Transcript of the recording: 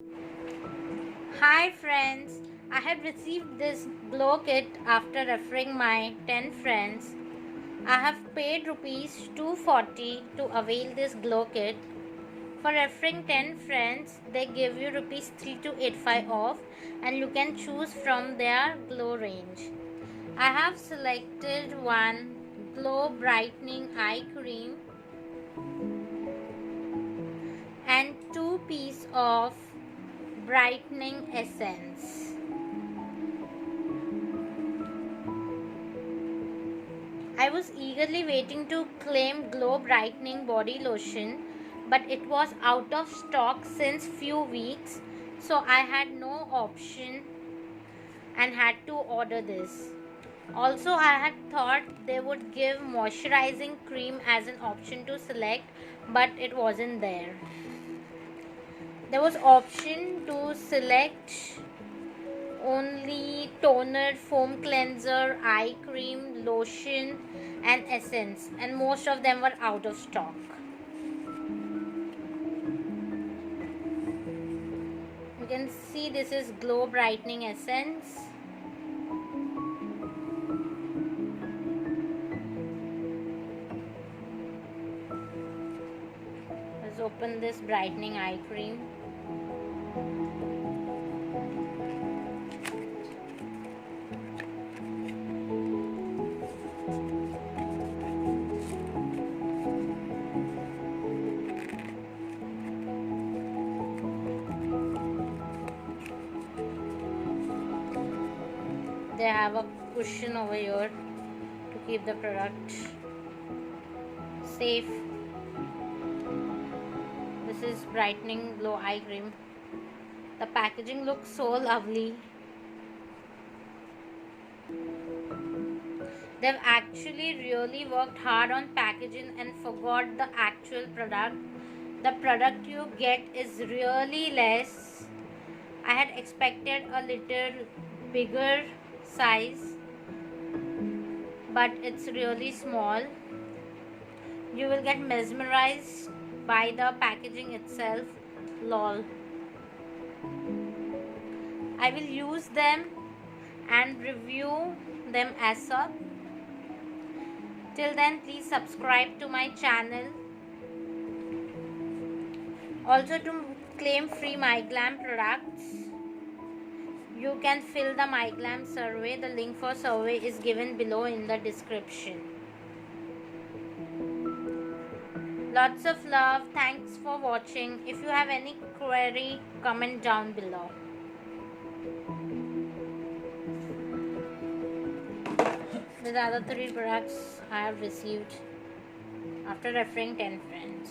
Hi friends, I have received this glow kit after referring my 10 friends. I have paid rupees 240 to avail this glow kit. For referring 10 friends, they give you rupees 3285 off and you can choose from their glow range. I have selected one glow brightening eye cream and 2 pieces of brightening essence. I was eagerly waiting to claim glow brightening body lotion, but it was out of stock since few weeks, so I had no option and had to order this. Also, I had thought they would give moisturizing cream as an option to select, but it wasn't there. There was option to select only toner, foam cleanser, eye cream, lotion and essence, and most of them were out of stock. You can see this is glow brightening essence. Let's open this brightening eye cream. They have a cushion over here to keep the product safe. This is brightening glow eye cream. The packaging looks so lovely. They've actually really worked hard on packaging and forgot the actual product. The product you get is really less. I had expected a little bigger size, but it's really small. You will get mesmerized by the packaging itself. Lol. I will use them and review them as up. Till then, please subscribe to my channel. Also, to claim free MyGlamm products, you can fill the MyGlamm survey. The link for survey is given below in the description. Lots of love. Thanks for watching. If you have any query, comment down below. These are the 3 products I have received after referring 10 friends.